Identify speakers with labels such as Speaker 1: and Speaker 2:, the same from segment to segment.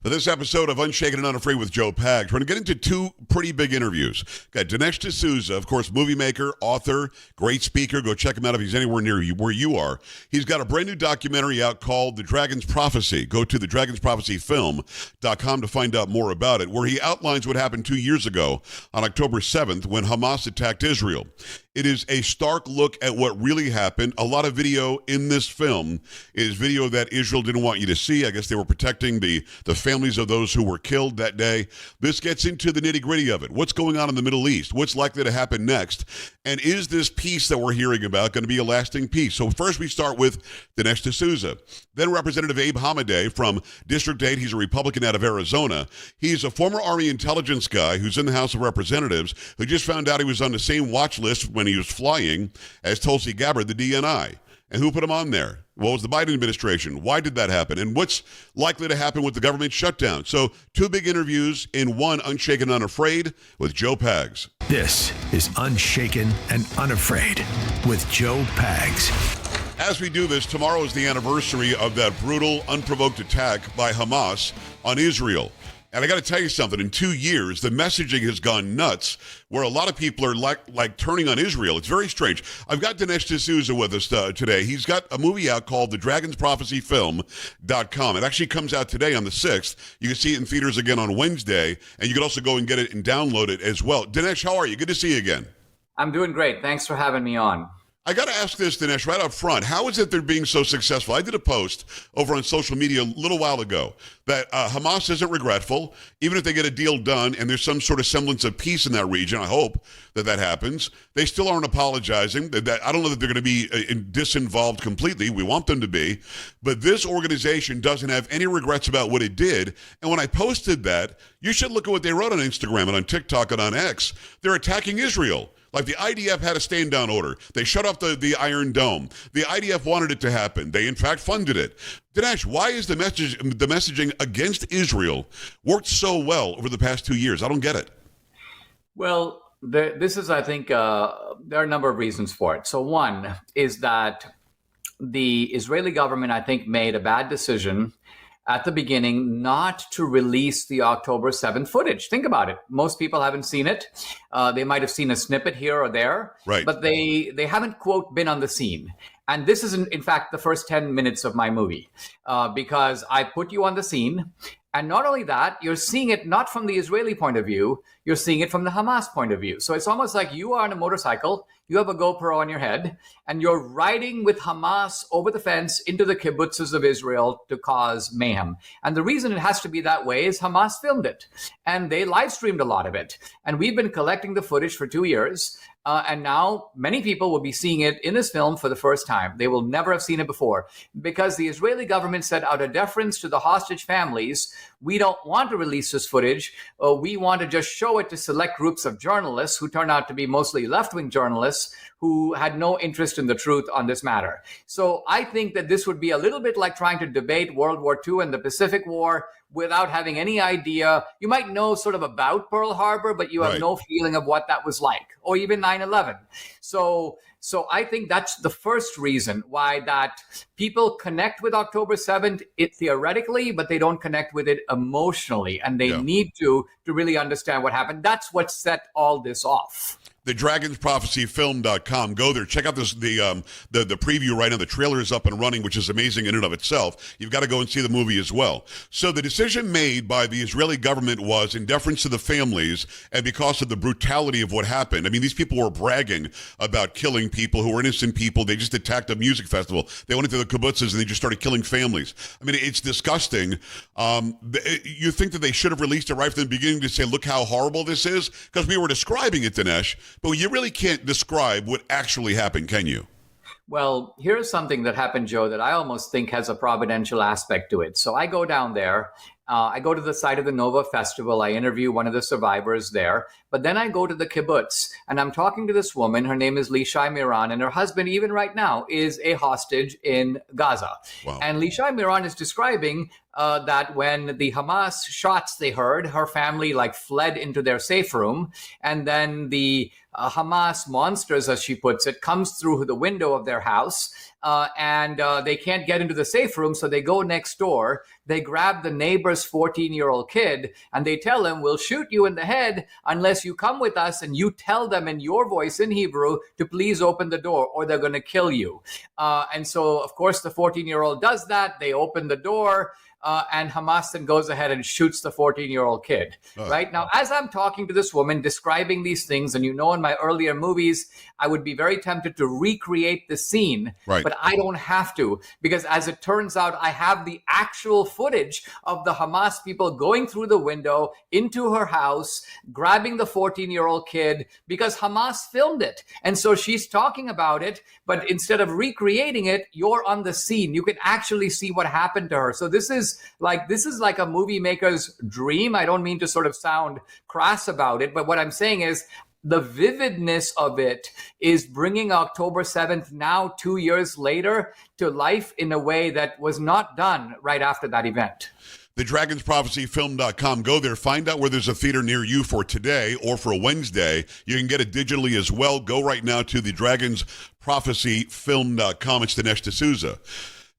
Speaker 1: For this episode of Unshaken and Unafraid with Joe Pags, we're going to get into two pretty big interviews. Got Dinesh D'Souza, of course, movie maker, author, great speaker. Go check him out if he's anywhere near you, where you are. He's got a brand new documentary out called The Dragon's Prophecy. Go to thedragonsprophecyfilm.com to find out more about it, where he outlines what happened 2 years ago on October 7th when Hamas attacked Israel. It is a stark look at what really happened. A lot of video in this film is video that Israel didn't want you to see. I guess they were protecting the families of those who were killed that day. This gets into the nitty-gritty of it. What's going on in the Middle East? What's likely to happen next? And is this peace that we're hearing about going to be a lasting peace? So first we start with Dinesh D'Souza. Then Representative Abe Hamadeh from District 8. He's a Republican out of Arizona. He's a former Army intelligence guy who's in the House of Representatives who just found out he was on the same watch list when he was flying as Tulsi Gabbard, the DNI. And who put him on there? Well, it was the Biden administration. Why did that happen? And what's likely to happen with the government shutdown? So two big interviews in one, Unshaken Unafraid with Joe Pags.
Speaker 2: This is Unshaken and Unafraid with Joe Pags.
Speaker 1: As we do this, tomorrow is the anniversary of that brutal, unprovoked attack by Hamas on Israel. And I got to tell you something, in 2 years, the messaging has gone nuts, where a lot of people are like turning on Israel. It's very strange. I've got Dinesh D'Souza with us today. He's got a movie out called thedragonsprophecyfilm.com. It actually comes out today on the 6th. You can see it in theaters again on Wednesday, and you can also go and get it and download it as well. Dinesh, how are you? Good to see you again.
Speaker 3: I'm doing great. Thanks for having me on.
Speaker 1: I got to ask this, Dinesh, right up front. How is it they're being so successful? I did a post over on social media a little while ago that Hamas isn't regretful. Even if they get a deal done and there's some sort of semblance of peace in that region, I hope that happens, they still aren't apologizing. I don't know that they're going to be disinvolved completely. We want them to be. But this organization doesn't have any regrets about what it did. And when I posted that, you should look at what they wrote on Instagram and on TikTok and on X. They're attacking Israel. Like the IDF had a stand-down order. They shut off the Iron Dome. The IDF wanted it to happen. They, in fact, funded it. Dinesh, why is the messaging against Israel worked so well over the past 2 years? I don't get it.
Speaker 3: Well, this is, I think, there are a number of reasons for it. So one is that the Israeli government, I think, made a bad decision at the beginning not to release the October 7th footage. Think about it. Most people haven't seen it. They might have seen a snippet here or there,
Speaker 1: right,
Speaker 3: but they haven't, quote, been on the scene. And this is, in fact, the first 10 minutes of my movie, because I put you on the scene. And not only that, you're seeing it not from the Israeli point of view, you're seeing it from the Hamas point of view. So it's almost like you are on a motorcycle, you have a GoPro on your head, and you're riding with Hamas over the fence into the kibbutzes of Israel to cause mayhem. And the reason it has to be that way is Hamas filmed it, and they live streamed a lot of it. And we've been collecting the footage for 2 years. And now many people will be seeing it in this film for the first time. They will never have seen it before because the Israeli government said, out of deference to the hostage families, we don't want to release this footage. We want to just show it to select groups of journalists who turned out to be mostly left-wing journalists who had no interest in the truth on this matter. So I think that this would be a little bit like trying to debate World War II and the Pacific War without having any idea. You might know sort of about Pearl Harbor, but you have no feeling of what that was like, or even 9/11. So I think that's the first reason why that people connect with October 7th, theoretically, but they don't connect with it emotionally, and they need to really understand what happened. That's what set all this off.
Speaker 1: thedragonsprophecyfilm.com. Go there. Check out the preview right now. The trailer is up and running, which is amazing in and of itself. You've got to go and see the movie as well. So the decision made by the Israeli government was in deference to the families and because of the brutality of what happened. I mean, these people were bragging about killing people who were innocent people. They just attacked a music festival. They went into the kibbutzes and they just started killing families. I mean, it's disgusting. You think that they should have released it right from the beginning to say, look how horrible this is? Because we were describing it, Dinesh. But you really can't describe what actually happened, can you?
Speaker 3: Well, here's something that happened, Joe, that I almost think has a providential aspect to it. So I go down there. I go to the site of the Nova Festival. I interview one of the survivors there. But then I go to the kibbutz, and I'm talking to this woman. Her name is Lishai Miran, and her husband, even right now, is a hostage in Gaza.
Speaker 1: Wow.
Speaker 3: And Lishai Miran is describing that when the Hamas shots they heard, her family fled into their safe room, and then the Hamas monsters, as she puts it, comes through the window of their house, and they can't get into the safe room, so they go next door. They grab the neighbor's 14-year-old kid, and they tell him, we'll shoot you in the head unless you come with us and you tell them in your voice in Hebrew to please open the door, or they're going to kill you. And so, of course, the 14-year-old does that. They open the door. And Hamas then goes ahead and shoots the 14-year-old kid. Right now, as I'm talking to this woman, describing these things, and in my earlier movies, I would be very tempted to recreate the scene, but I don't have to, because as it turns out, I have the actual footage of the Hamas people going through the window into her house, grabbing the 14-year-old kid, because Hamas filmed it. And so she's talking about it, but instead of recreating it, you're on the scene. You can actually see what happened to her. So this is like a movie maker's dream. I don't mean to sort of sound crass about it, but what I'm saying is the vividness of it is bringing October 7th now 2 years later to life in a way that was not done right after that event.
Speaker 1: TheDragonsProphecyFilm.com. Go there, find out where there's a theater near you for today or for a Wednesday. You can get it digitally as well. Go right now to TheDragonsProphecyFilm.com. It's Dinesh D'Souza.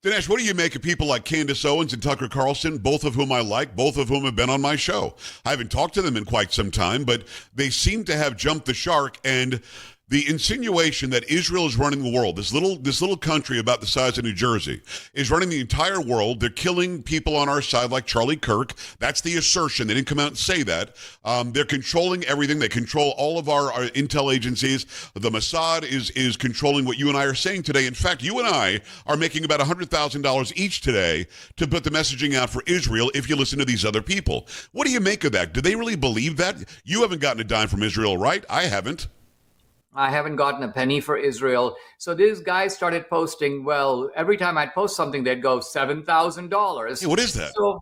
Speaker 1: Dinesh, what do you make of people like Candace Owens and Tucker Carlson, both of whom I like, both of whom have been on my show? I haven't talked to them in quite some time, but they seem to have jumped the shark, and the insinuation that Israel is running the world, this little country about the size of New Jersey, is running the entire world. They're killing people on our side like Charlie Kirk. That's the assertion. They didn't come out and say that. They're controlling everything. They control all of our intel agencies. The Mossad is controlling what you and I are saying today. In fact, you and I are making about $100,000 each today to put the messaging out for Israel if you listen to these other people. What do you make of that? Do they really believe that? You haven't gotten a dime from Israel, right? I haven't.
Speaker 3: I haven't gotten a penny for Israel. So these guys started posting, well, every time I'd post something, they'd go $7,000.
Speaker 1: Hey, what is that?
Speaker 3: So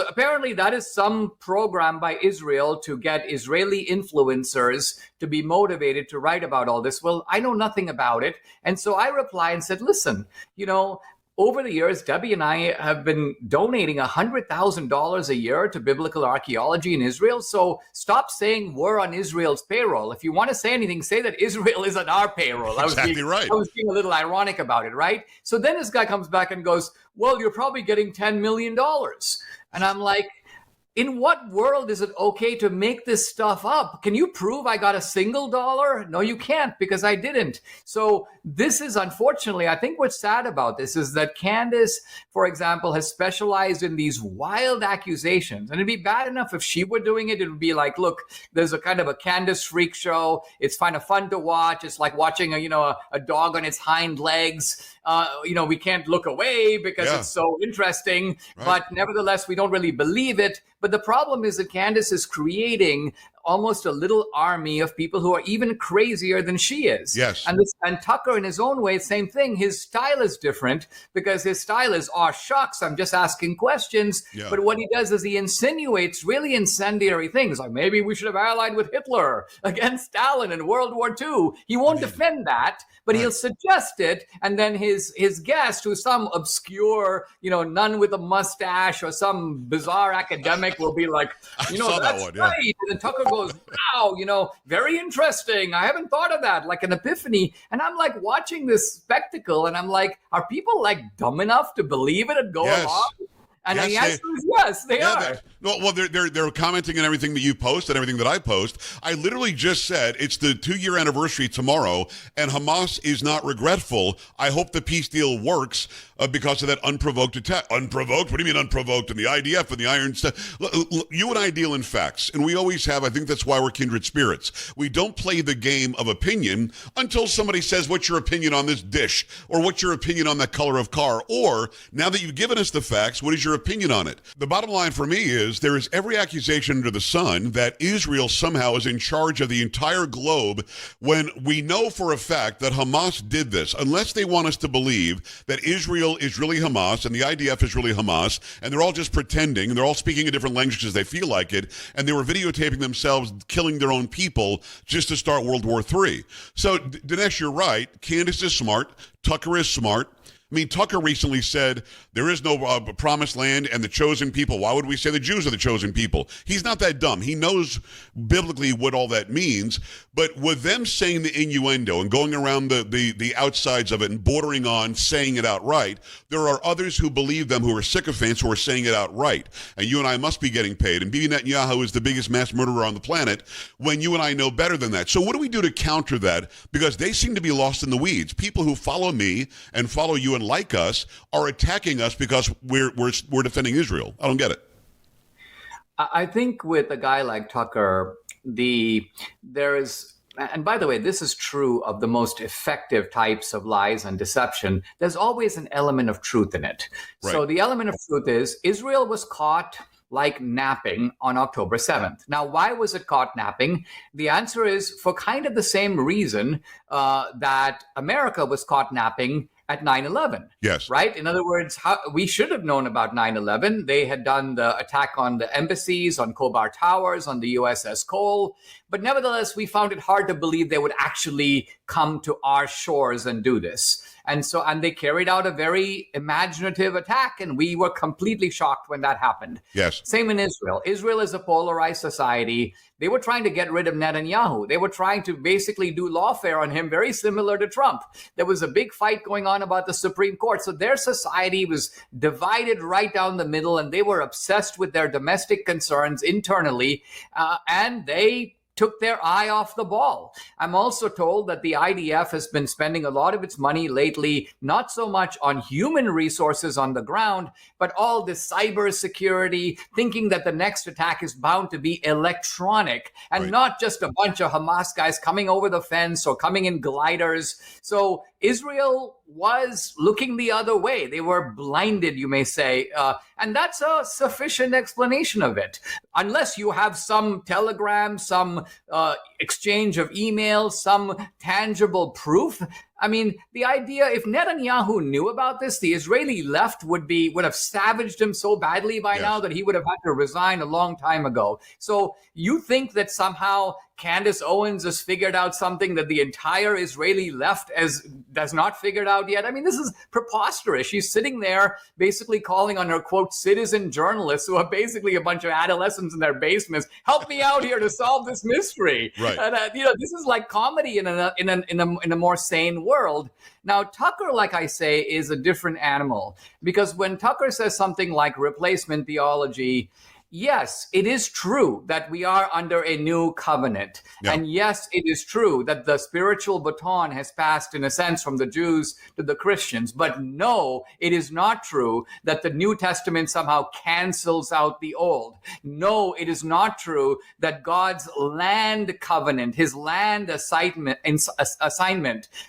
Speaker 3: apparently that is some program by Israel to get Israeli influencers to be motivated to write about all this. Well, I know nothing about it. And so I replied and said, listen, over the years, Debbie and I have been donating $100,000 a year to biblical archaeology in Israel. So stop saying we're on Israel's payroll. If you want to say anything, say that Israel is on our payroll.
Speaker 1: Exactly right.
Speaker 3: I was being a little ironic about it, right? So then this guy comes back and goes, well, you're probably getting $10 million. And I'm like, in what world is it okay to make this stuff up? Can you prove I got a single dollar? No, you can't, because I didn't. So this is, unfortunately, I think what's sad about this is that Candace, for example, has specialized in these wild accusations. And it'd be bad enough if she were doing it. It would be like, look, there's a kind of a Candace freak show. It's kind of fun to watch. It's like watching a dog on its hind legs. We can't look away because it's so interesting. Right. But nevertheless, we don't really believe it. But the problem is that Candace is creating almost a little army of people who are even crazier than she is.
Speaker 1: Yes.
Speaker 3: And Tucker, in his own way, same thing. His style is different because his style is, oh, shucks, I'm just asking questions. Yeah. But what he does is he insinuates really incendiary things, like maybe we should have allied with Hitler against Stalin in World War II. He won't defend that, but he'll suggest it. And then his guest, who's some obscure, nun with a mustache or some bizarre academic, will be like, that's right. Yeah. And then Tucker goes, wow, very interesting. I haven't thought of that, like an epiphany. And I'm like watching this spectacle, and I'm like, are people like dumb enough to believe it and go along? And the answer is yes, they are.
Speaker 1: They're commenting on everything that you post and everything that I post. I literally just said it's the 2-year anniversary tomorrow, and Hamas is not regretful. I hope the peace deal works because of that unprovoked attack. Unprovoked? What do you mean unprovoked? And the IDF and the Iron Stuff. You and I deal in facts, and we always have. I think that's why we're kindred spirits. We don't play the game of opinion until somebody says, what's your opinion on this dish? Or what's your opinion on that color of car? Or now that you've given us the facts, what is your opinion on it? The bottom line for me is there is every accusation under the sun that Israel somehow is in charge of the entire globe, when we know for a fact that Hamas did this. Unless they want us to believe that Israel is really Hamas and the IDF is really Hamas, and they're all just pretending, and they're all speaking a different language because they feel like it, and they were videotaping themselves killing their own people just to start World War III. So, Dinesh, you're right. Candace is smart. Tucker is smart. I mean, Tucker recently said there is no promised land and the chosen people. Why would we say the Jews are the chosen people? He's not that dumb. He knows biblically what all that means. But with them saying the innuendo and going around the outsides of it and bordering on saying it outright, there are others who believe them, who are sycophants, who are saying it outright. And you and I must be getting paid. And Bibi Netanyahu is the biggest mass murderer on the planet when you and I know better than that. So what do we do to counter that? Because they seem to be lost in the weeds. People who follow me and follow you and like us are attacking us because we're defending Israel. I don't get it.
Speaker 3: I think with a guy like Tucker, there is, and by the way, this is true of the most effective types of lies and deception. There's always an element of truth in it. Right. So the element of truth is Israel was caught like napping on October 7th. Now, why was it caught napping? The answer is for kind of the same reason that America was caught napping at 9/11.
Speaker 1: Yes.
Speaker 3: Right? In other words, we should have known about 9/11. They had done the attack on the embassies, on Khobar Towers, on the USS Cole. But nevertheless, we found it hard to believe they would actually come to our shores and do this. And they carried out a very imaginative attack, and we were completely shocked when that happened.
Speaker 1: Yes.
Speaker 3: Same in Israel. Israel is a polarized society. They were trying to get rid of Netanyahu. They were trying to basically do lawfare on him, very similar to Trump. There was a big fight going on about the Supreme Court. So their society was divided right down the middle, and they were obsessed with their domestic concerns internally, and they took their eye off the ball. I'm also told that the IDF has been spending a lot of its money lately, not so much on human resources on the ground, but all this cyber security, thinking that the next attack is bound to be electronic and right. Not just a bunch of Hamas guys coming over the fence or coming in gliders. So Israel was looking the other way. They were blinded, you may say. And that's a sufficient explanation of it. Unless you have some telegram, some exchange of emails, some tangible proof. I mean, the idea, if Netanyahu knew about this, the Israeli left would have savaged him so badly by now that he would have had to resign a long time ago. So you think that somehow Candace Owens has figured out something that the entire Israeli left does not figured out yet? I mean, this is preposterous. She's sitting there basically calling on her, quote, citizen journalists who are basically a bunch of adolescents in their basements. Help me out here to solve this mystery.
Speaker 1: Right.
Speaker 3: And, this is like comedy in a more sane world. Now, Tucker, like I say, is a different animal, because when Tucker says something like replacement theology, yes, it is true that we are under a new covenant. Yeah. And yes, it is true that the spiritual baton has passed, in a sense, from the Jews to the Christians. But no, it is not true that the New Testament somehow cancels out the Old. No, it is not true that God's land covenant, his land assignment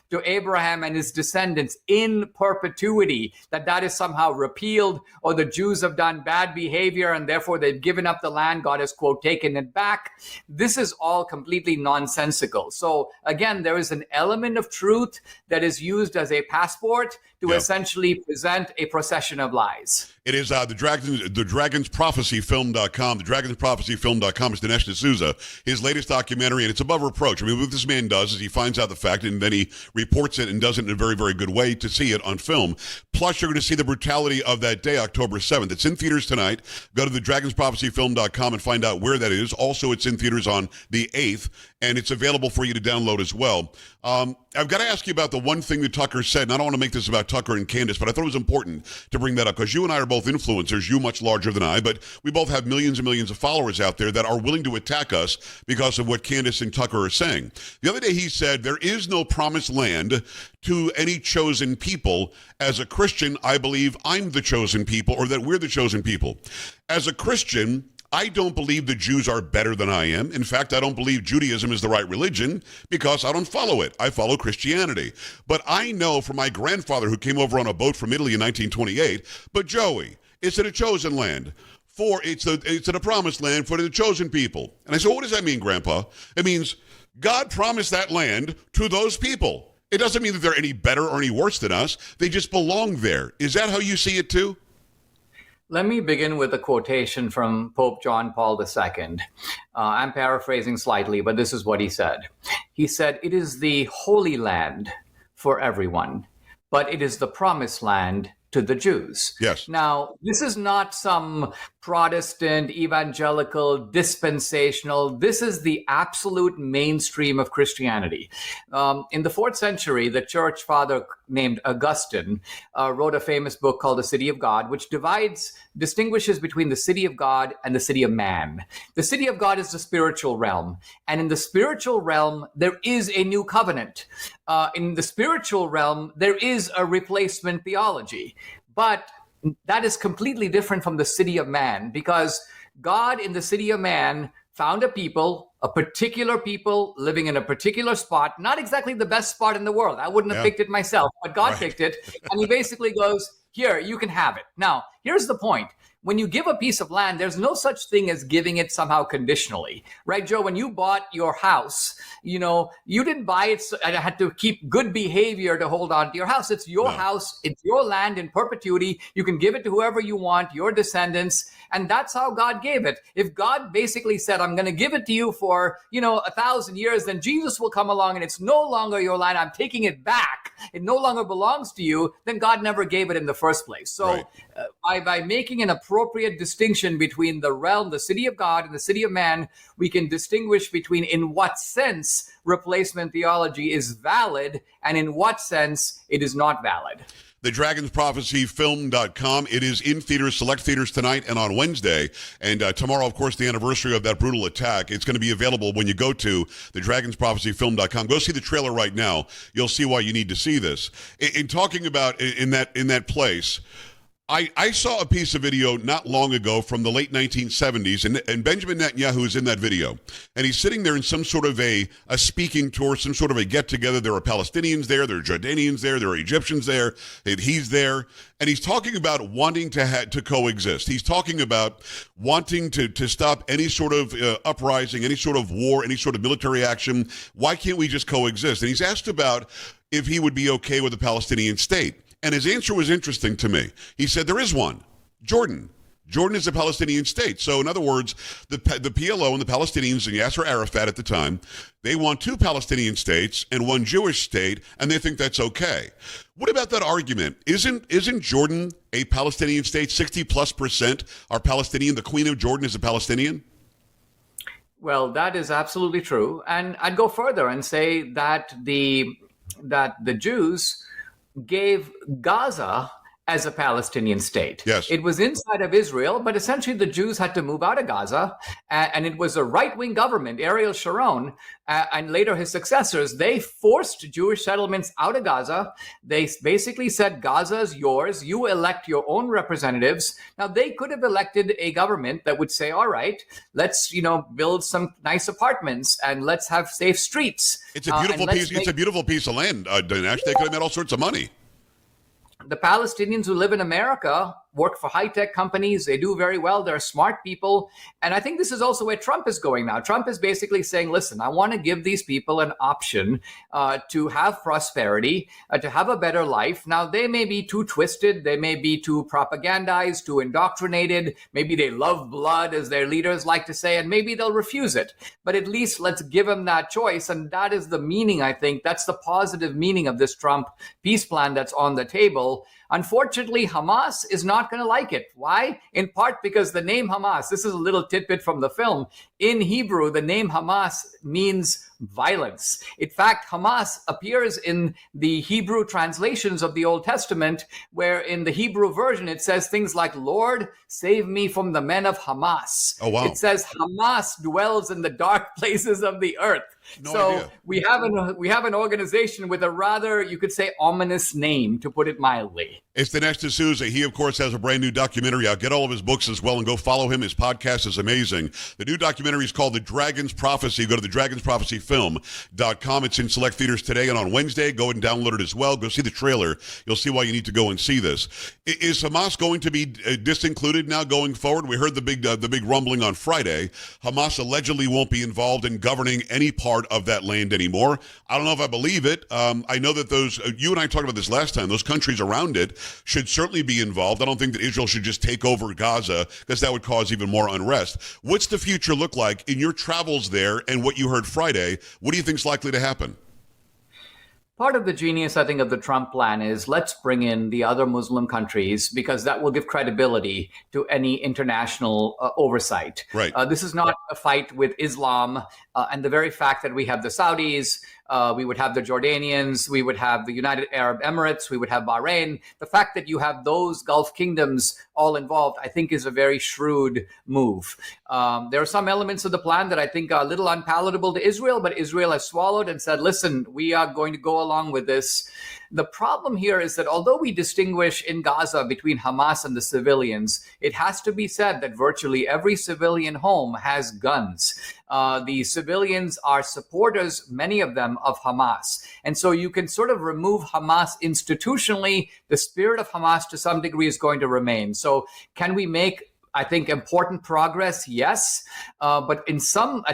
Speaker 3: to Abraham and his descendants in perpetuity, that is somehow repealed, or the Jews have done bad behavior and therefore they've given up the land. God has, quote, taken it back. This is all completely nonsensical. So again, there is an element of truth that is used as a passport to essentially present a procession of lies.
Speaker 1: It is the dragonsprophecyfilm.com. The dragonsprophecyfilm.com is Dinesh D'Souza, his latest documentary, and it's above reproach. I mean, what this man does is he finds out the fact and then he reports it and does it in a very, very good way to see it on film. Plus, you're going to see the brutality of that day, October 7th. It's in theaters tonight. Go to the dragonsprophecyfilm.com and find out where that is. Also, it's in theaters on the 8th, and it's available for you to download as well. I've got to ask you about the one thing that Tucker said, and I don't want to make this about Tucker and Candace, but I thought it was important to bring that up because you and I are both influencers, you much larger than I, but we both have millions and millions of followers out there that are willing to attack us because of what Candace and Tucker are saying. The other day he said, there is no promised land to any chosen people. As a Christian, I believe I'm the chosen people, or that we're the chosen people. As a Christian, I don't believe the Jews are better than I am. In fact, I don't believe Judaism is the right religion because I don't follow it. I follow Christianity. But I know from my grandfather who came over on a boat from Italy in 1928, but Joey, it's in a chosen land. It's in a promised land for the chosen people. And I said, what does that mean, Grandpa? It means God promised that land to those people. It doesn't mean that they're any better or any worse than us. They just belong there. Is that how you see it too?
Speaker 3: Let me begin with a quotation from Pope John Paul II. I'm paraphrasing slightly, but this is what he said. He said, "It is the Holy Land for everyone, but it is the promised land to the Jews.
Speaker 1: Yes.
Speaker 3: Now, this is not some Protestant, evangelical, dispensational. This is the absolute mainstream of Christianity. In the 4th century, the church father named Augustine wrote a famous book called The City of God, which distinguishes between the city of God and the city of man. The city of God is the spiritual realm. And in the spiritual realm, there is a new covenant. In the spiritual realm, there is a replacement theology. But that is completely different from the city of man, because God in the city of man found a particular people living in a particular spot, not exactly the best spot in the world. I wouldn't have picked it myself, but God picked it. And he basically goes, here, you can have it. Now, here's the point. When you give a piece of land, there's no such thing as giving it somehow conditionally, right, Joe? When you bought your house, you didn't buy it and had to keep good behavior to hold on to your house. It's your house. It's your land in perpetuity. You can give it to whoever you want, your descendants. And that's how God gave it. If God basically said, I'm going to give it to you for, 1,000 years, then Jesus will come along and it's no longer your land. I'm taking it back. It no longer belongs to you. Then God never gave it in the first place. So by making an appropriate distinction between the realm, the city of God, and the city of man, we can distinguish between in what sense replacement theology is valid and in what sense it is not valid.
Speaker 1: TheDragonsProphecyFilm.com. It is in theaters, select theaters tonight and on Wednesday. And tomorrow, of course, the anniversary of that brutal attack. It's going to be available when you go to TheDragonsProphecyFilm.com. Go see the trailer right now. You'll see why you need to see this. In talking about in that place, I saw a piece of video not long ago from the late 1970s, and Benjamin Netanyahu is in that video. And he's sitting there in some sort of a speaking tour, some sort of a get-together. There are Palestinians there, there are Jordanians there, there are Egyptians there, and he's there. And he's talking about wanting to coexist. He's talking about wanting to stop any sort of uprising, any sort of war, any sort of military action. Why can't we just coexist? And he's asked about if he would be okay with a Palestinian state. And his answer was interesting to me. He said there is one, Jordan. Jordan is a Palestinian state. So in other words, the PLO and the Palestinians and Yasser Arafat at the time, they want 2 Palestinian states and 1 Jewish state, and they think that's okay. What about that argument? Isn't Jordan a Palestinian state? 60+% are Palestinian. The Queen of Jordan is a Palestinian.
Speaker 3: Well, that is absolutely true. And I'd go further and say that the Jews gave Gaza as a Palestinian state.
Speaker 1: Yes.
Speaker 3: It was inside of Israel, but essentially the Jews had to move out of Gaza, and it was a right-wing government, Ariel Sharon, and later his successors. They forced Jewish settlements out of Gaza. They basically said, Gaza is yours. You elect your own representatives. Now, they could have elected a government that would say, all right, let's, build some nice apartments and let's have safe streets.
Speaker 1: It's a beautiful piece. It's a beautiful piece of land, Dinesh. They could have made all sorts of money.
Speaker 3: The Palestinians who live in America work for high-tech companies. They do very well. They're smart people. And I think this is also where Trump is going now. Trump is basically saying, listen, I want to give these people an option to have prosperity, to have a better life. Now, they may be too twisted. They may be too propagandized, too indoctrinated. Maybe they love blood, as their leaders like to say, and maybe they'll refuse it. But at least let's give them that choice. And that is the meaning, I think. That's the positive meaning of this Trump peace plan that's on the table. Unfortunately, Hamas is not going to like it. Why? In part because the name Hamas, this is a little tidbit from the film. In Hebrew, the name Hamas means violence. In fact, Hamas appears in the Hebrew translations of the Old Testament, where in the Hebrew version, it says things like, Lord, save me from the men of Hamas.
Speaker 1: Oh, wow.
Speaker 3: It says Hamas dwells in the dark places of the earth.
Speaker 1: No idea.
Speaker 3: we have an organization with a rather, you could say, ominous name, to put it mildly.
Speaker 1: It's Dinesh D'Souza. He, of course, has a brand new documentary out. Get all of his books as well and go follow him. His podcast is amazing. The new documentary is called The Dragon's Prophecy. Go to TheDragonsProphecyFilm.com. It's in select theaters today and on Wednesday. Go and download it as well. Go see the trailer. You'll see why you need to go and see this. Is Hamas going to be disincluded now going forward? We heard the big rumbling on Friday. Hamas allegedly won't be involved in governing any part of that land anymore. I don't know if I believe it. I know that those, you and I talked about this last time, those countries around it should certainly be involved. I don't think that Israel should just take over Gaza, because that would cause even more unrest. What's the future look like in your travels there and what you heard Friday? What do you think is likely to happen?
Speaker 3: Part of the genius, I think, of the Trump plan is let's bring in the other Muslim countries because that will give credibility to any international oversight.
Speaker 1: Right.
Speaker 3: This is not a fight with Islam. And the very fact that we have the Saudis, we would have the Jordanians, we would have the United Arab Emirates, we would have Bahrain. The fact that you have those Gulf kingdoms all involved, I think, is a very shrewd move. There are some elements of the plan that I think are a little unpalatable to Israel, but Israel has swallowed and said, listen, we are going to go along with this. The problem here is that although we distinguish in Gaza between Hamas and the civilians, it has to be said that virtually every civilian home has guns. The civilians are supporters, many of them, of Hamas. And so you can sort of remove Hamas institutionally. The spirit of Hamas to some degree is going to remain. So can we make, I think, important progress? Yes. But at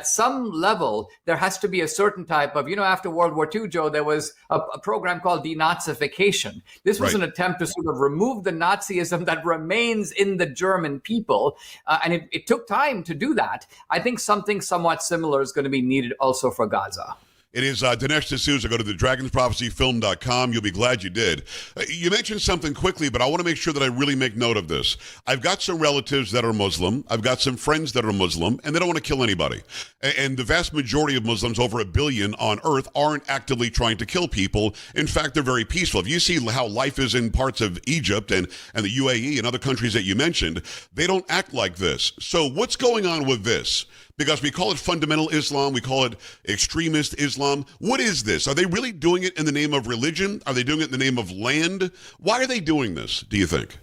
Speaker 3: some level, there has to be a certain type of, after World War II, Joe, there was a program called denazification. This was an attempt to sort of remove the Nazism that remains in the German people. And it took time to do that. I think something somewhat similar is going to be needed also for Gaza.
Speaker 1: It is Dinesh D'Souza. Go to thedragonsprophecyfilm.com. You'll be glad you did. You mentioned something quickly, but I want to make sure that I really make note of this. I've got some relatives that are Muslim. I've got some friends that are Muslim, and they don't want to kill anybody. And the vast majority of Muslims, over 1 billion on earth, aren't actively trying to kill people. In fact, they're very peaceful. If you see how life is in parts of Egypt and the UAE and other countries that you mentioned, they don't act like this. So what's going on with this? Because we call it fundamental Islam, we call it extremist Islam. What is this? Are they really doing it in the name of religion? Are they doing it in the name of land? Why are they doing this, do you think?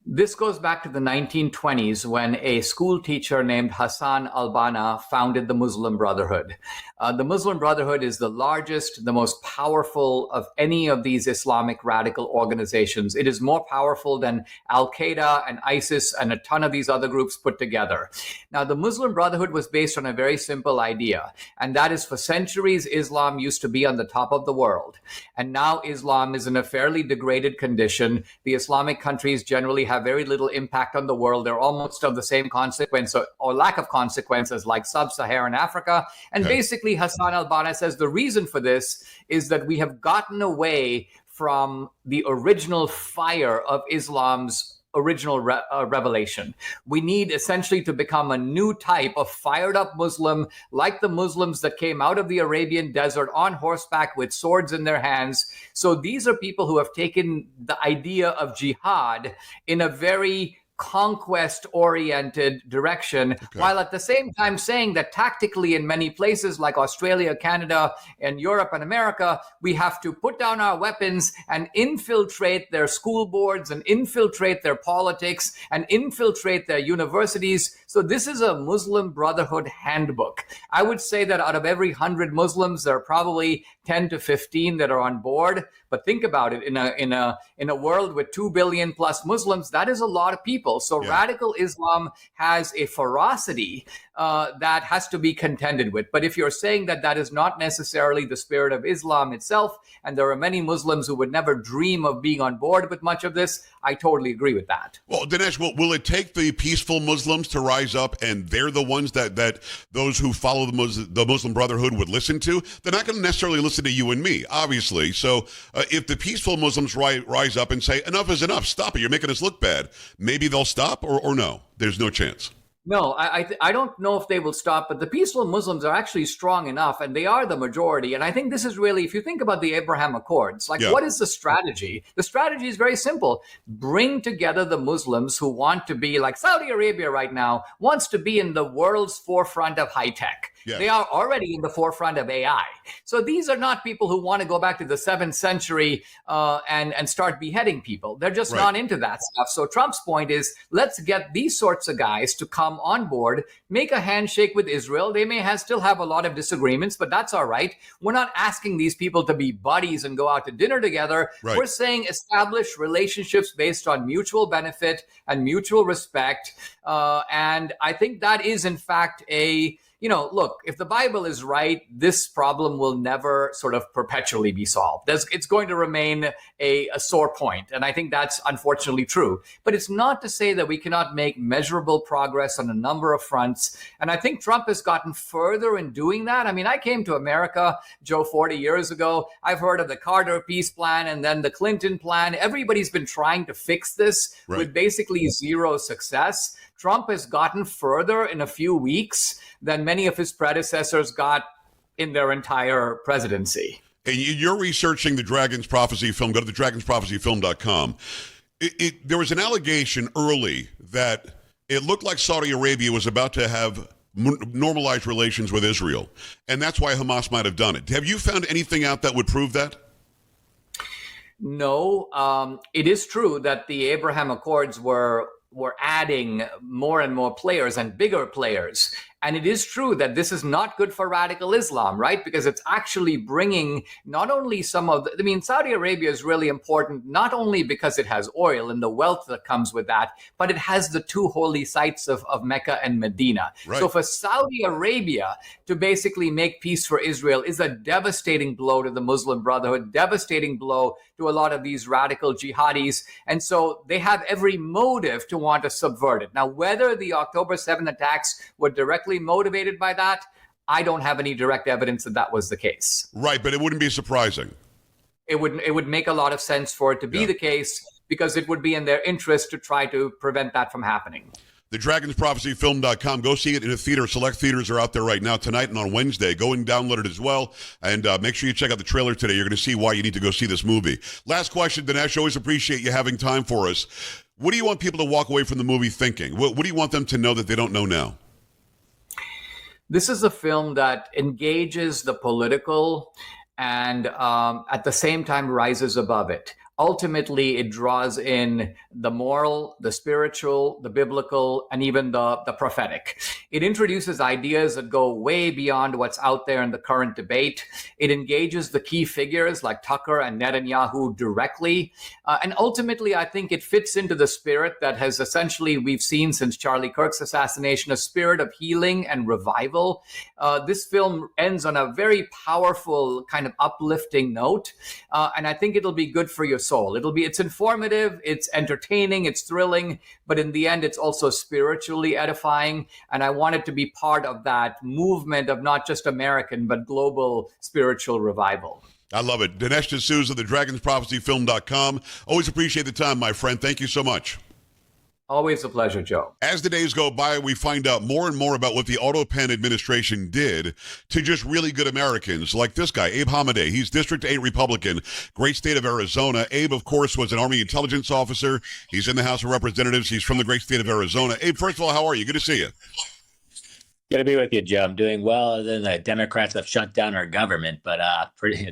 Speaker 3: This goes back to the 1920s when a school teacher named Hassan al-Banna founded the Muslim Brotherhood. The Muslim Brotherhood is the largest, the most powerful of any of these Islamic radical organizations. It is more powerful than Al-Qaeda and ISIS and a ton of these other groups put together. Now, the Muslim Brotherhood was based on a very simple idea, and that is for centuries, Islam used to be on the top of the world. And now Islam is in a fairly degraded condition. The Islamic countries generally have very little impact on the world. They're almost of the same consequence or lack of consequences like sub-Saharan Africa. And basically, Hassan al-Banna says the reason for this is that we have gotten away from the original fire of Islam's original revelation. We need essentially to become a new type of fired up Muslim, like the Muslims that came out of the Arabian desert on horseback with swords in their hands. So these are people who have taken the idea of jihad in a very conquest-oriented direction, while at the same time saying that tactically in many places like Australia, Canada, and Europe and America, we have to put down our weapons and infiltrate their school boards and infiltrate their politics and infiltrate their universities. So this is a Muslim Brotherhood handbook. I would say that out of every 100 Muslims, there are probably 10 to 15 that are on board. But think about it, in a world with 2 billion plus Muslims, that is a lot of people. So radical Islam has a ferocity that has to be contended with. But if you're saying that that is not necessarily the spirit of Islam itself, and there are many Muslims who would never dream of being on board with much of this, I totally agree with that.
Speaker 1: Well, Dinesh, will it take the peaceful Muslims to rise up, and they're the ones that those who follow the Muslim Brotherhood would listen to? They're not going to necessarily listen to you and me, obviously. So if the peaceful Muslims rise up and say, enough is enough, stop it, you're making us look bad, maybe they'll stop, or no, there's no chance.
Speaker 3: No, I don't know if they will stop, but the peaceful Muslims are actually strong enough, and they are the majority. And I think this is really, if you think about the Abraham Accords, what is the strategy? The strategy is very simple. Bring together the Muslims who want to be, like Saudi Arabia right now, wants to be in the world's forefront of high tech. Yeah. They are already in the forefront of AI. So these are not people who want to go back to the 7th century and start beheading people. They're just not into that stuff. So Trump's point is, let's get these sorts of guys to come on board, make a handshake with Israel. They may still have a lot of disagreements, but that's all right. We're not asking these people to be buddies and go out to dinner together. Right. We're saying establish relationships based on mutual benefit and mutual respect. And I think that is, in fact, a look, if the Bible is right, this problem will never sort of perpetually be solved. It's going to remain a sore point. And I think that's unfortunately true. But it's not to say that we cannot make measurable progress on a number of fronts. And I think Trump has gotten further in doing that. I mean, I came to America, Joe, 40 years ago. I've heard of the Carter peace plan and then the Clinton plan. Everybody's been trying to fix this with basically zero success. Trump has gotten further in a few weeks than many of his predecessors got in their entire presidency.
Speaker 1: And you're researching the Dragon's Prophecy film. Go to thedragonsprophecyfilm.com. There was an allegation early that it looked like Saudi Arabia was about to have normalized relations with Israel, and that's why Hamas might have done it. Have you found anything out that would prove that?
Speaker 3: No, it is true that the Abraham Accords were adding more and more players and bigger players. And it is true that this is not good for radical Islam, right? Because it's actually bringing not only Saudi Arabia is really important, not only because it has oil and the wealth that comes with that, but it has the two holy sites of Mecca and Medina. Right. So for Saudi Arabia to basically make peace for Israel is a devastating blow to the Muslim Brotherhood, devastating blow to a lot of these radical jihadis. And so they have every motive to want to subvert it. Now, whether the October 7th attacks were directly motivated by that, I don't have any direct evidence that that was the case.
Speaker 1: Right, but it wouldn't be surprising.
Speaker 3: It would make a lot of sense for it to be the case, because it would be in their interest to try to prevent that from happening.
Speaker 1: TheDragonsProphecyFilm.com. Go see it in a theater. Select theaters are out there right now, tonight and on Wednesday. Go and download it as well. And make sure you check out the trailer today. You're going to see why you need to go see this movie. Last question, Dinesh. Always appreciate you having time for us. What do you want people to walk away from the movie thinking? What do you want them to know that they don't know now?
Speaker 3: This is a film that engages the political and at the same time rises above it. Ultimately, it draws in the moral, the spiritual, the biblical, and even the prophetic. It introduces ideas that go way beyond what's out there in the current debate. It engages the key figures like Tucker and Netanyahu directly. And ultimately, I think it fits into the spirit that has essentially we've seen since Charlie Kirk's assassination, a spirit of healing and revival. This film ends on a very powerful kind of uplifting note. And I think it'll be good for your soul. It's informative, it's entertaining, it's thrilling, but in the end, it's also spiritually edifying. And I want it to be part of that movement of not just American, but global spiritual revival.
Speaker 1: I love it. Dinesh D'Souza, thedragonsprophecyfilm.com. Always appreciate the time, my friend. Thank you so much.
Speaker 3: Always a pleasure, Joe.
Speaker 1: As the days go by, we find out more and more about what the Auto Pen administration did to just really good Americans, like this guy, Abe Hamadeh. He's District 8 Republican, great state of Arizona. Abe, of course, was an Army intelligence officer. He's in the House of Representatives. He's from the great state of Arizona. Abe, first of all, how are you? Good to see you.
Speaker 4: Good to be with you, Joe. I'm doing well, other than the Democrats have shut down our government, but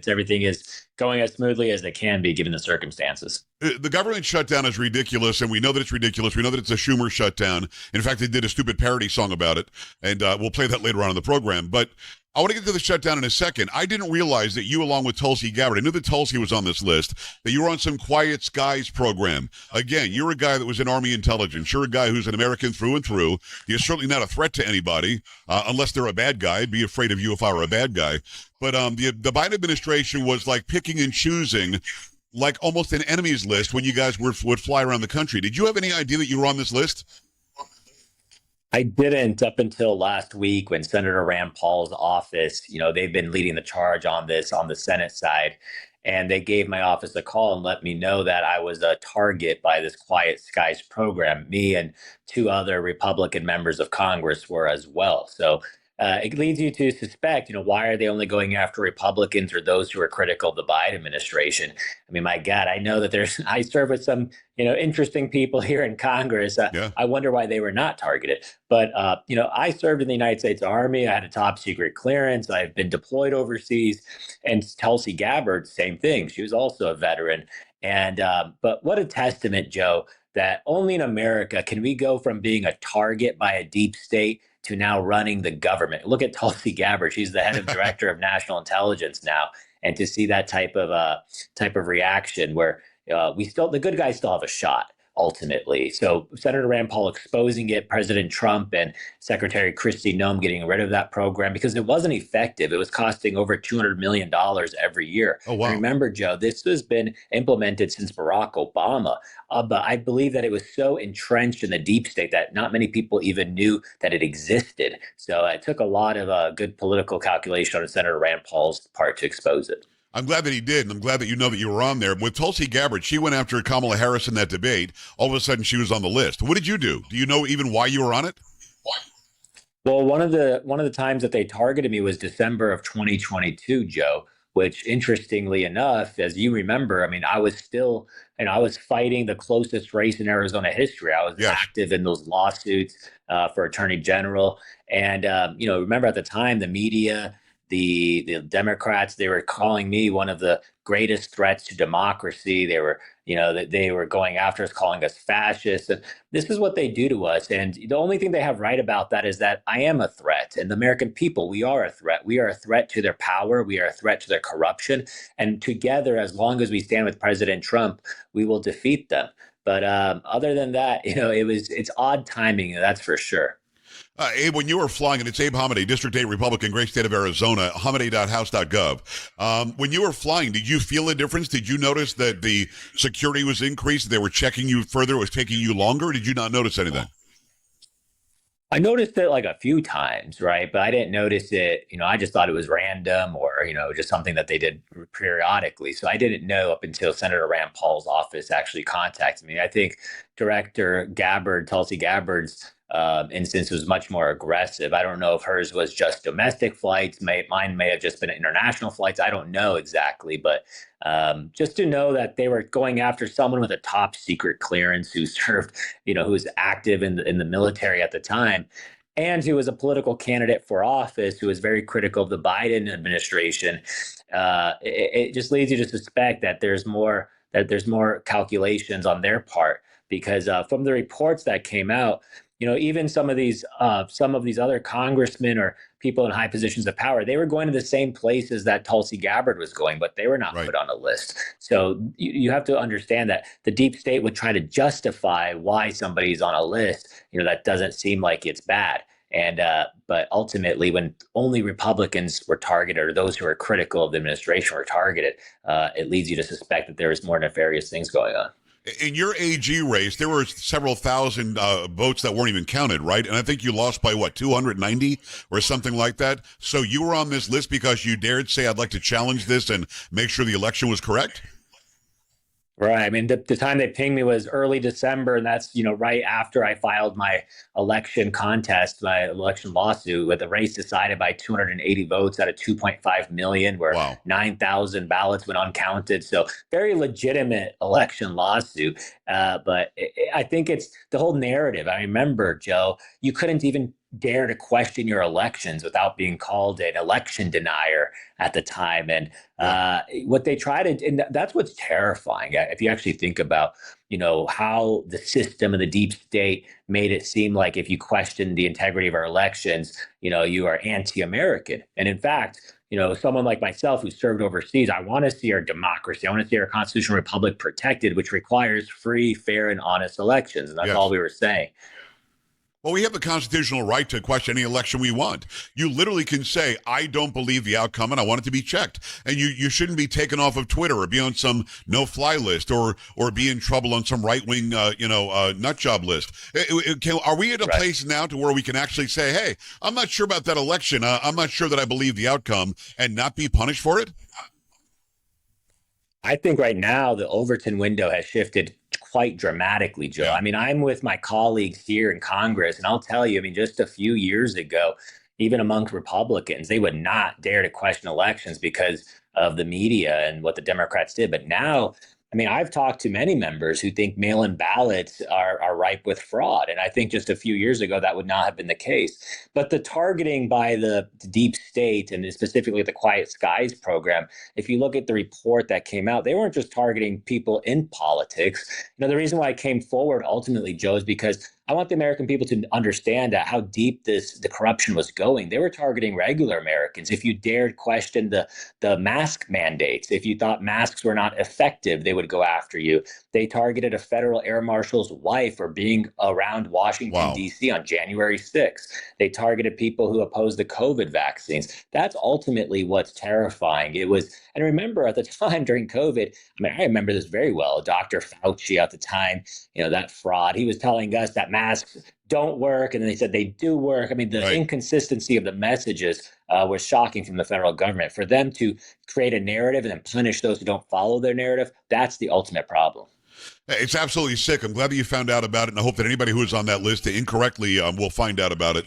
Speaker 4: everything is going as smoothly as it can be given the circumstances.
Speaker 1: The government shutdown is ridiculous, and we know that it's ridiculous. We know that it's a Schumer shutdown. In fact, they did a stupid parody song about it, and we'll play that later on in the program. But I want to get to the shutdown in a second. I didn't realize that you, along with Tulsi Gabbard, I knew that Tulsi was on this list, that you were on some Quiet Skies program. Again, you're a guy that was in Army intelligence. You're a guy who's an American through and through. You're certainly not a threat to anybody, unless they're a bad guy. I'd be afraid of you if I were a bad guy. But the Biden administration was like picking and choosing, like almost an enemies list when you guys would fly around the country. Did you have any idea that you were on this list?
Speaker 4: I didn't up until last week when Senator Rand Paul's office, they've been leading the charge on this on the Senate side. And they gave my office a call and let me know that I was a target by this Quiet Skies program. Me and two other Republican members of Congress were as well. So it leads you to suspect, why are they only going after Republicans or those who are critical of the Biden administration? I mean, my God, I know that I serve with some, interesting people here in Congress. I wonder why they were not targeted. But, I served in the United States Army. I had a top secret clearance. I've been deployed overseas. And Tulsi Gabbard, same thing. She was also a veteran. And but what a testament, Joe, that only in America can we go from being a target by a deep state to now running the government. Look at Tulsi Gabbard; she's the head of director of national intelligence now, and to see that type of reaction, where the good guys still have a shot, ultimately. So Senator Rand Paul exposing it, President Trump and Secretary Kristi Noem getting rid of that program because it wasn't effective. It was costing over $200 million every year.
Speaker 1: Oh, wow.
Speaker 4: And remember, Joe, this has been implemented since Barack Obama. But I believe that it was so entrenched in the deep state that not many people even knew that it existed. So it took a lot of good political calculation on Senator Rand Paul's part to expose it.
Speaker 1: I'm glad that he did, and I'm glad that you know that you were on there. With Tulsi Gabbard, she went after Kamala Harris in that debate. All of a sudden, she was on the list. What did you do? Do you know even why you were on it?
Speaker 4: Well, one of the times that they targeted me was December of 2022, Joe, which interestingly enough, as you remember, I mean, I was still, I was fighting the closest race in Arizona history. I was active in those lawsuits for attorney general. And, remember at the time, the media, the Democrats, they were calling me one of the greatest threats to democracy. They were, they were going after us, calling us fascists. And this is what they do to us. And the only thing they have right about that is that I am a threat. And the American people, we are a threat. We are a threat to their power. We are a threat to their corruption. And together, as long as we stand with President Trump, we will defeat them. But other than that, it's odd timing, that's for sure.
Speaker 1: Abe, when you were flying, and it's Abe Hamadeh, District 8 Republican, great state of Arizona, hamadeh.house.gov. When you were flying, did you feel a difference? Did you notice that the security was increased? They were checking you further? It was taking you longer? Or did you not notice anything?
Speaker 4: I noticed it like a few times, right? But I didn't notice it, I just thought it was random or, just something that they did periodically. So I didn't know up until Senator Rand Paul's office actually contacted me. I think Director Gabbard, Tulsi Gabbard's instance was much more aggressive. I don't know if hers was just domestic flights. Mine may have just been international flights. I don't know exactly, but just to know that they were going after someone with a top secret clearance who served, who was active in the military at the time, and who was a political candidate for office, who was very critical of the Biden administration. It just leads you to suspect that there's more calculations on their part, because from the reports that came out, even some of these other congressmen or people in high positions of power, they were going to the same places that Tulsi Gabbard was going, but they were not put on a list. So you have to understand that the deep state would try to justify why somebody's on a list. That doesn't seem like it's bad. And but ultimately, when only Republicans were targeted, or those who are critical of the administration were targeted, it leads you to suspect that there is more nefarious things going on.
Speaker 1: In your AG race, there were several thousand votes that weren't even counted, right? And I think you lost by, 290 or something like that? So you were on this list because you dared say, I'd like to challenge this and make sure the election was correct?
Speaker 4: Right. I mean, the time they pinged me was early December, and that's, right after I filed my election contest, my election lawsuit, with the race decided by 280 votes out of 2.5 million, where 9,000 ballots went uncounted. So very legitimate election lawsuit. But I think it's the whole narrative. I remember, Joe, you couldn't even dare to question your elections without being called an election denier at the time. And what they try to, and that's what's terrifying. If you actually think about, how the system and the deep state made it seem like if you question the integrity of our elections, you are anti-American. And in fact, someone like myself who served overseas, I want to see our democracy. I want to see our constitutional republic protected, which requires free, fair, and honest elections. And that's all we were saying.
Speaker 1: Well, we have the constitutional right to question any election we want. You literally can say, I don't believe the outcome and I want it to be checked. And you shouldn't be taken off of Twitter or be on some no-fly list or be in trouble on some right-wing, nut job list. Are we at a place now to where we can actually say, hey, I'm not sure about that election. I'm not sure that I believe the outcome, and not be punished for it?
Speaker 4: I think right now the Overton window has shifted quite dramatically, Joe. I mean, I'm with my colleagues here in Congress, and I'll tell you, just a few years ago, even amongst Republicans, they would not dare to question elections because of the media and what the Democrats did. But now, I've talked to many members who think mail-in ballots are ripe with fraud. And I think just a few years ago, that would not have been the case. But the targeting by the deep state, and specifically the Quiet Skies program, if you look at the report that came out, they weren't just targeting people in politics. The reason why I came forward ultimately, Joe, is because I want the American people to understand how deep the corruption was going. They were targeting regular Americans. If you dared question the mask mandates, if you thought masks were not effective, they would go after you. They targeted a federal air marshal's wife for being around Washington,
Speaker 1: Wow.
Speaker 4: D.C. on January 6th. They targeted people who opposed the COVID vaccines. That's ultimately what's terrifying. It was, and remember at the time during COVID, I mean, I remember this very well. Dr. Fauci at the time, that fraud, he was telling us that masks don't work. And then they said they do work. I mean, the inconsistency of the messages was shocking from the federal government. For them to create a narrative and then punish those who don't follow their narrative, that's the ultimate problem.
Speaker 1: It's absolutely sick. I'm glad that you found out about it, and I hope that anybody who is on that list incorrectly will find out about it.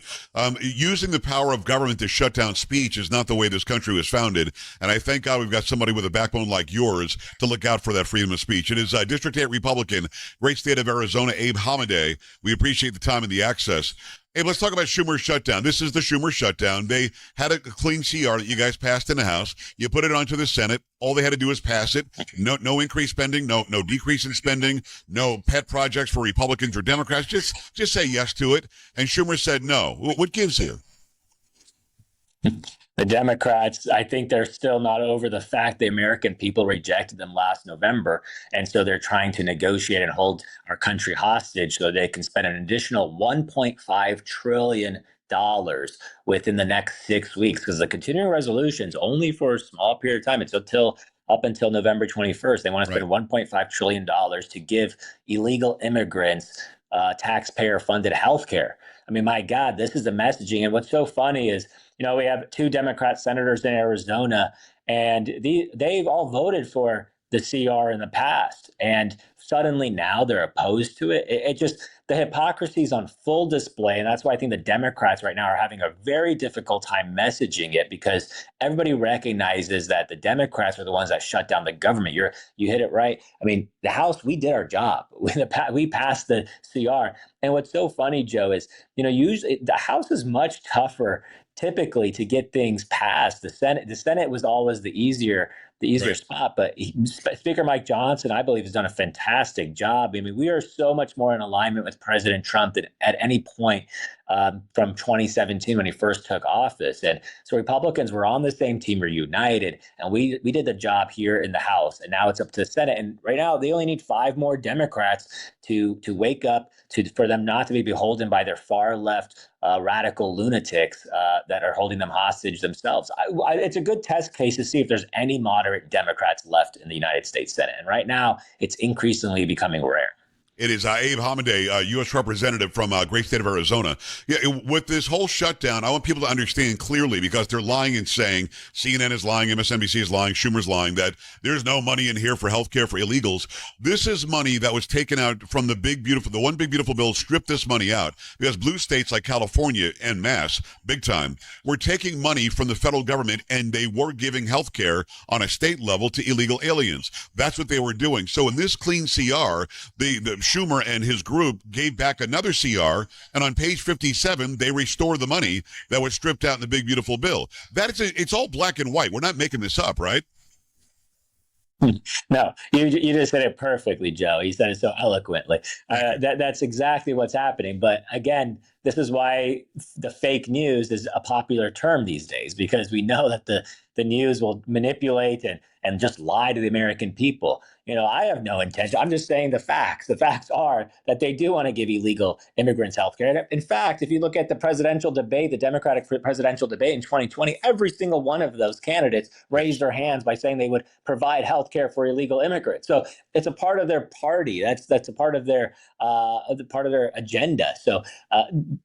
Speaker 1: Using the power of government to shut down speech is not the way this country was founded, and I thank God we've got somebody with a backbone like yours to look out for that freedom of speech. It is District 8 Republican, great state of Arizona, Abe Hamadeh. We appreciate the time and the access. Hey, let's talk about Schumer's shutdown. This is the Schumer shutdown. They had a clean CR that you guys passed in the House. You put it onto the Senate. All they had to do was pass it. No increased spending, no decrease in spending, no pet projects for Republicans or Democrats. Just say yes to it. And Schumer said no. What gives here?
Speaker 4: The Democrats, I think they're still not over the fact the American people rejected them last November. And so they're trying to negotiate and hold our country hostage so they can spend an additional $1.5 trillion within the next 6 weeks, because the continuing resolution is only for a small period of time. It's up until November 21st. They want to spend $1.5 trillion to give illegal immigrants taxpayer-funded health care. I mean, my God, this is the messaging. And what's so funny is, we have 2 Democrat senators in Arizona, and they've all voted for the CR in the past. And suddenly now they're opposed to it. It just, the hypocrisy is on full display. And that's why I think the Democrats right now are having a very difficult time messaging it, because everybody recognizes that the Democrats are the ones that shut down the government. You hit it right. I mean, the House, we did our job. We passed the CR. And what's so funny, Joe, is, usually the House is much tougher typically to get things passed. The Senate was always the easier spot, but Speaker Mike Johnson, I believe, has done a fantastic job. I mean, we are so much more in alignment with President Trump than at any point from 2017 when he first took office. And so Republicans were on the same team, we're united, and we did the job here in the House, and now it's up to the Senate. And right now they only need 5 more Democrats to wake up, for them not to be beholden by their far left radical lunatics that are holding them hostage themselves. It's a good test case to see if there's any moderate Democrats left in the United States Senate. And right now, it's increasingly becoming rare.
Speaker 1: It is Abe Hamadeh, U.S. representative from great state of Arizona. Yeah, with this whole shutdown, I want people to understand clearly, because they're lying and saying CNN is lying, MSNBC is lying, Schumer's lying, that there's no money in here for health care for illegals. This is money that was taken out from the one big beautiful bill, stripped this money out, because blue states like California en masse, big time, were taking money from the federal government, and they were giving health care on a state level to illegal aliens. That's what they were doing. So in this clean CR, the Schumer and his group gave back another CR, and on page 57, they restore the money that was stripped out in the big, beautiful bill. It's all black and white. We're not making this up, right?
Speaker 4: No, you just said it perfectly, Joe. You said it so eloquently. That's exactly what's happening. But again, this is why the fake news is a popular term these days, because we know that the news will manipulate and just lie to the American people. I have no intention. I'm just saying the facts. The facts are that they do want to give illegal immigrants health care. In fact, if you look at the presidential debate, the Democratic presidential debate in 2020, every single one of those candidates raised their hands by saying they would provide health care for illegal immigrants. So it's a part of their party. That's a part of their agenda. So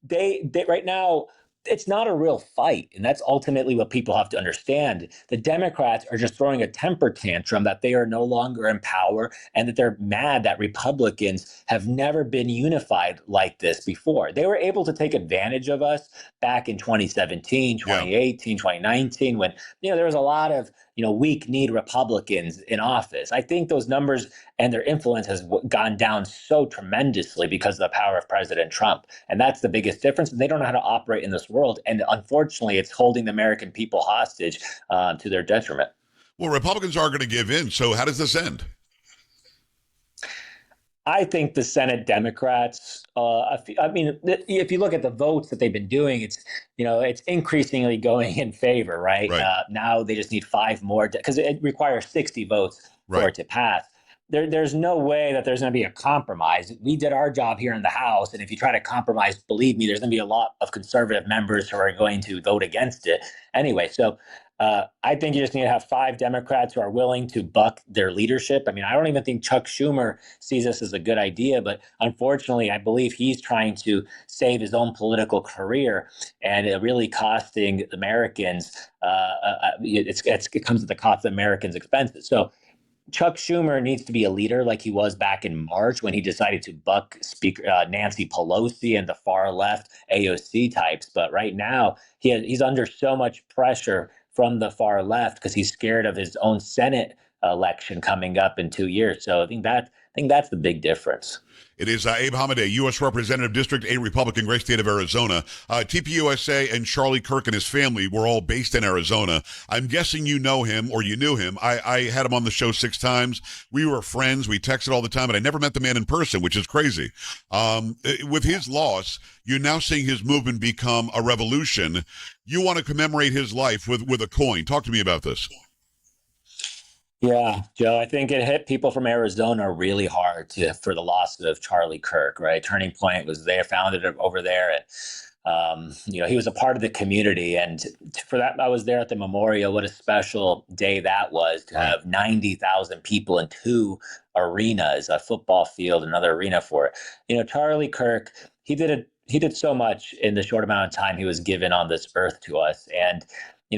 Speaker 4: they right now, it's not a real fight. And that's ultimately what people have to understand. The Democrats are just throwing a temper tantrum that they are no longer in power, and that they're mad that Republicans have never been unified like this before. They were able to take advantage of us back in 2017, 2018, 2019, when there was a lot of weak-kneed Republicans in office. I think those numbers and their influence has gone down so tremendously because of the power of President Trump. And that's the biggest difference. They don't know how to operate in this world. And unfortunately, it's holding the American people hostage to their detriment.
Speaker 1: Well, Republicans are going to give in. So how does this end?
Speaker 4: I think the Senate Democrats, if you look at the votes that they've been doing, it's increasingly going in favor, right?
Speaker 1: Right.
Speaker 4: Now they just need 5 more because it requires 60 votes for
Speaker 1: Right.
Speaker 4: it to pass. There's no way that there's going to be a compromise. We did our job here in the House, and if you try to compromise, believe me, there's going to be a lot of conservative members who are going to vote against it anyway. So I think you just need to have 5 Democrats who are willing to buck their leadership. I mean, I don't even think Chuck Schumer sees this as a good idea, but unfortunately, I believe he's trying to save his own political career, and it really costing Americans. It comes at the cost of Americans' expenses. So Chuck Schumer needs to be a leader like he was back in March when he decided to buck Speaker Nancy Pelosi and the far left AOC types. But right now, he's under so much pressure from the far left because he's scared of his own Senate election coming up in 2 years. So I think that's the big difference.
Speaker 1: It is Abe Hamadeh, U.S. Representative, District 8 Republican, great state of Arizona. TPUSA and Charlie Kirk and his family were all based in Arizona. I'm guessing you know him or you knew him. I had him on the show 6 times. We were friends. We texted all the time, but I never met the man in person, which is crazy. With his loss, you're now seeing his movement become a revolution. You want to commemorate his life with a coin. Talk to me about this.
Speaker 4: Yeah, Joe, I think it hit people from Arizona really hard for the loss of Charlie Kirk, right? Turning Point was there, founded it over there. And, he was a part of the community. And for that, I was there at the memorial. What a special day that was to have 90,000 people in 2 arenas, a football field, another arena for it. Charlie Kirk, he did so much in the short amount of time he was given on this earth to us. And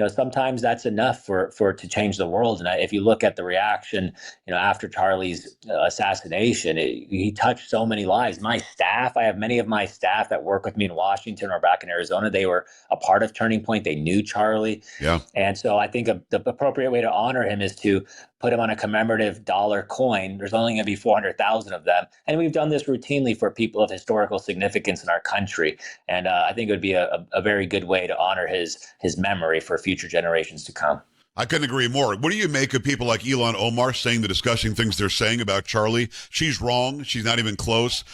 Speaker 4: sometimes that's enough for to change the world. And if you look at the reaction, after Charlie's assassination, he touched so many lives. My staff, I have many of my staff that work with me in Washington or back in Arizona. They were a part of Turning Point. They knew Charlie.
Speaker 1: Yeah.
Speaker 4: And so I think the appropriate way to honor him is to put him on a commemorative dollar coin. There's only going to be 400,000 of them. And we've done this routinely for people of historical significance in our country. And I think it would be a very good way to honor his memory for future generations to come.
Speaker 1: I couldn't agree more. What do you make of people like Ilhan Omar saying the disgusting things they're saying about Charlie? She's wrong. She's not even close.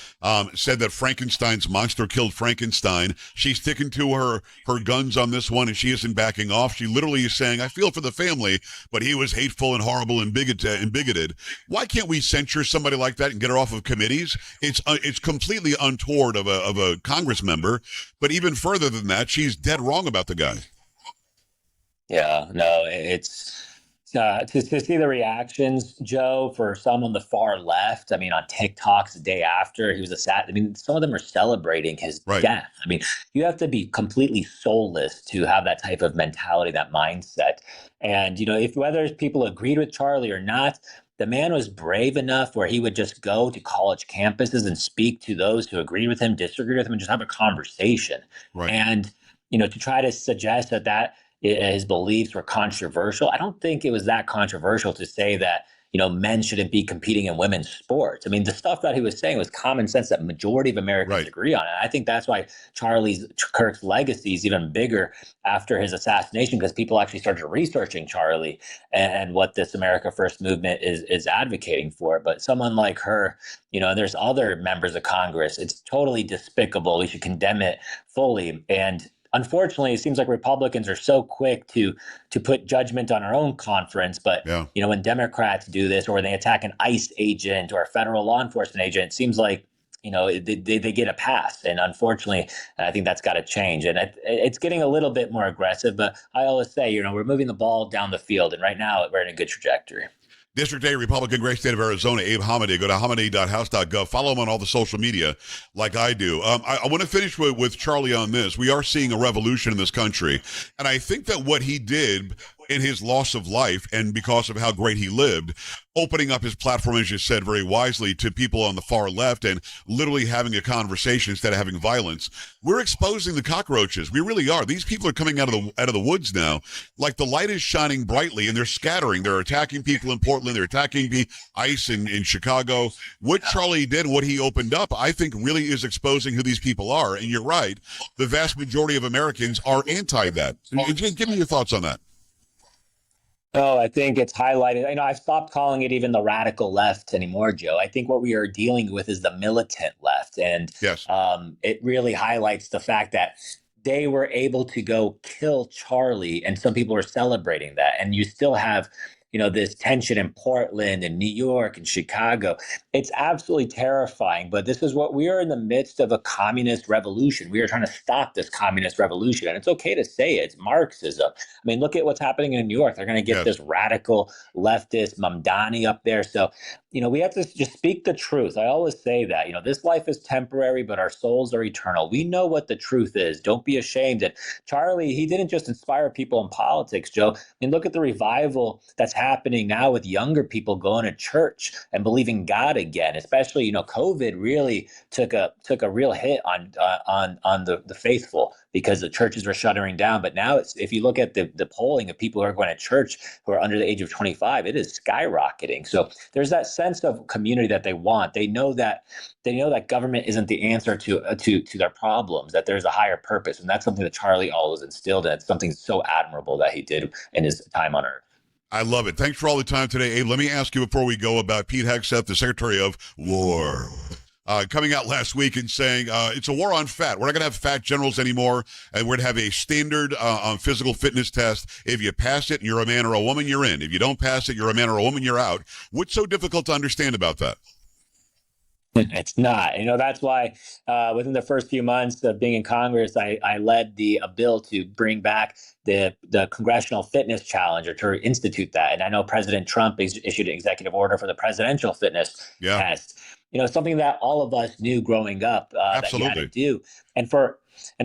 Speaker 1: Said that Frankenstein's monster killed Frankenstein. She's sticking to her guns on this one, and she isn't backing off. She literally is saying, I feel for the family, but he was hateful and horrible and bigoted. Why can't we censure somebody like that and get her off of committees? It's completely untoward of a Congress member. But even further than that, she's dead wrong about the guy.
Speaker 4: Yeah, no, it's to see the reactions, Joe, for some on the far left. I mean, on TikToks the day after he was assassinated. I mean, some of them are celebrating his death. I mean, you have to be completely soulless to have that type of mentality, that mindset. And, if whether people agreed with Charlie or not, the man was brave enough where he would just go to college campuses and speak to those who agreed with him, disagreed with him, and just have a conversation.
Speaker 1: Right.
Speaker 4: And, to try to suggest that his beliefs were controversial. I don't think it was that controversial to say that, men shouldn't be competing in women's sports. I mean, the stuff that he was saying was common sense that majority of Americans agree on. And I think that's why Kirk's legacy is even bigger after his assassination, because people actually started researching Charlie and what this America First movement is advocating for. But someone like her, there's other members of Congress. It's totally despicable. We should condemn it fully. And unfortunately, it seems like Republicans are so quick to put judgment on our own conference. But, when Democrats do this, or when they attack an ICE agent or a federal law enforcement agent, it seems like, they get a pass. And unfortunately, I think that's got to change. And it's getting a little bit more aggressive. But I always say, we're moving the ball down the field. And right now, we're in a good trajectory.
Speaker 1: District 8 Republican, great state of Arizona, Abe Hamadeh. Go to hamadeh.house.gov. Follow him on all the social media like I do. I want to finish with Charlie on this. We are seeing a revolution in this country. And I think that what he did in his loss of life, and because of how great he lived, opening up his platform, as you said very wisely, to people on the far left and literally having a conversation instead of having violence, we're exposing the cockroaches. We really are. These people are coming out of the woods now. Like, the light is shining brightly, and they're scattering. They're attacking people in Portland. They're attacking ICE in Chicago. What Charlie did, what he opened up, I think really is exposing who these people are. And you're right. The vast majority of Americans are anti that. Give me your thoughts on that.
Speaker 4: Oh, I think it's highlighted. I've stopped calling it even the radical left anymore, Joe. I think what we are dealing with is the militant left. And
Speaker 1: Yes.
Speaker 4: it really highlights the fact that they were able to go kill Charlie, and some people are celebrating that. And you still have, this tension in Portland and New York and Chicago. It's absolutely terrifying. But this is what we are in the midst of, a communist revolution. We are trying to stop this communist revolution. And it's okay to say it. It's Marxism. I mean, look at what's happening in New York. They're going to get
Speaker 1: Yes.
Speaker 4: this radical leftist Mamdani up there. So, we have to just speak the truth. I always say that, this life is temporary, but our souls are eternal. We know what the truth is. Don't be ashamed. And Charlie, he didn't just inspire people in politics, Joe. I mean, look at the revival that's happening now with younger people going to church and believing God again. Especially, COVID really took a real hit on the faithful, because the churches were shuttering down. But now, if you look at the polling of people who are going to church who are under the age of 25, it is skyrocketing. So there's that sense of community that they want. They know that government isn't the answer to their problems, that there's a higher purpose. And that's something that Charlie always instilled in. It's something so admirable that he did in his time on Earth.
Speaker 1: I love it. Thanks for all the time today, Abe. Let me ask you before we go about Pete Hegseth, the Secretary of War, coming out last week and saying it's a war on fat. We're not going to have fat generals anymore, and we're going to have a standard on physical fitness test. If you pass it and you're a man or a woman, you're in. If you don't pass it, you're a man or a woman, you're out. What's so difficult to understand about that?
Speaker 4: It's not. That's why within the first few months of being in Congress, I led a bill to bring back the Congressional Fitness Challenge, or to institute that. And I know President Trump issued an executive order for the presidential fitness test. Something that all of us knew growing up that you had to do. And for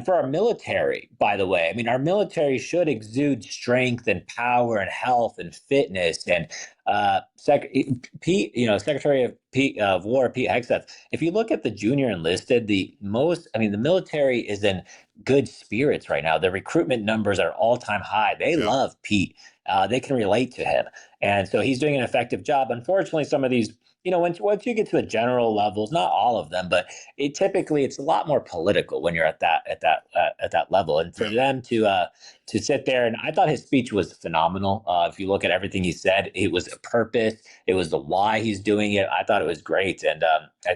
Speaker 4: our military, by the way, I mean, our military should exude strength and power and health and fitness. And Secretary of War Pete Hegseth, if you look at the junior enlisted, the military is in good spirits right now. The recruitment numbers are all-time high. They love Pete. They can relate to him. And so he's doing an effective job. Unfortunately, some of these, once you get to the general levels, not all of them, but typically it's a lot more political when you're at that level. And for them to sit there, and I thought his speech was phenomenal. If you look at everything he said, it was a purpose. It was the why he's doing it. I thought it was great, and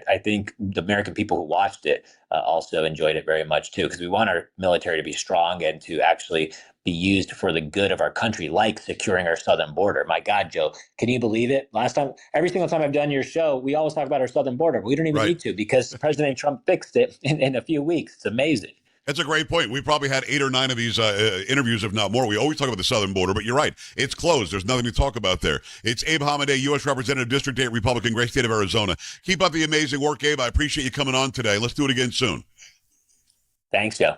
Speaker 4: I think the American people who watched it also enjoyed it very much too, because we want our military to be strong and to actually be used for the good of our country, like securing our southern border. My God, Joe, can you believe it? Last time, every single time I've done your show, we always talk about our southern border, but we don't even need to, because President Trump fixed it in a few weeks. It's amazing.
Speaker 1: That's a great point. We probably had 8 or 9 of these interviews, if not more. We always talk about the southern border, but you're right. It's closed. There's nothing to talk about there. It's Abe Hamadeh, U.S. Representative, District 8, Republican, great state of Arizona. Keep up the amazing work, Abe. I appreciate you coming on today. Let's do it again soon.
Speaker 4: Thanks, Joe.